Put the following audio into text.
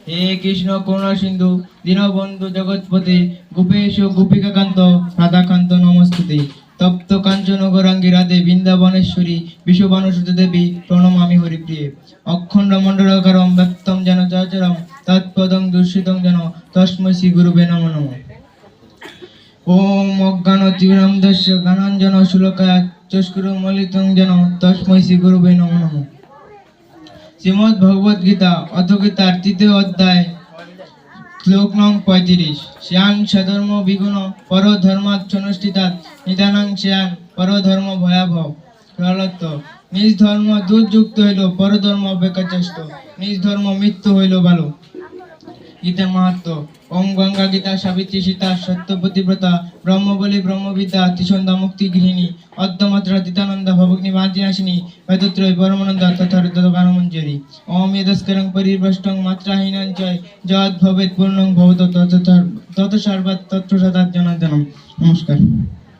হে কৃষ্ণ করুণা সিন্ধু দীনবন্ধু জগৎপতি গোপেশ গোপিকাকান্ত রাধাকান্ত নমস্তুতে। তপ্ত কাঞ্চন গৌরাঙ্গী রাধে বৃন্দাবনেশ্বরী বিশ্ববানুসুত দেবী প্রণমামি হরিপ্রিয়ে। অখণ্ড মণ্ডলকারম ব্যক্তম যেন চরাচরম তৎপদং দুষ্কৃতং যেন তস্मै শ্রী গুরুবে নমো নমঃ। ওম অজ্ঞানতিমিরান্ধস্য জ্ঞানাঞ্জন শূলকায় চক্ষুरुन्मीलितं যেন তস্मै শ্রী গুরুবে নমো নমঃ। শ্রীমদ্ ভগবদ গীতা অথ গীতার তৃতীয় অধ্যায় শ্লোক নং 35। শ্যান সধর্ম বিগুণ পর ধর্মাচ্ছনুষ্ঠিতাৎ নিদানাং শ্যান পরধর্ম ভয়াবহ। সরলত্ব নিজ ধর্ম দুর্যুক্ত হইল পরধর্ম অপেক্ষা শ্রেষ্ঠ, নিজ ধর্ম মৃত্যু হইল ভালো। গীতার মাহাত্ম্য। ওম গঙ্গা গীতা সাবিত্রী সীতা সত্যপতিব্রতা ব্রহ্মবলী ব্রহ্মবিদ্যা ত্রিসন্ধ্যা মুক্তি গৃহিণী অর্ধমাত্রা তিতানন্দা ভবগ্নি মার্জিনাশিনী বেদত্রয় পরমানন্দা তথারতগানমঞ্জরি। ওম যদস্করং পরিভ্রষ্টং মাত্রাহীনং চ যদ ভবেৎ পূর্ণং ভবত তত সর্বাৎ তত্ত্ব সদা জনার্দনম। নমস্কার।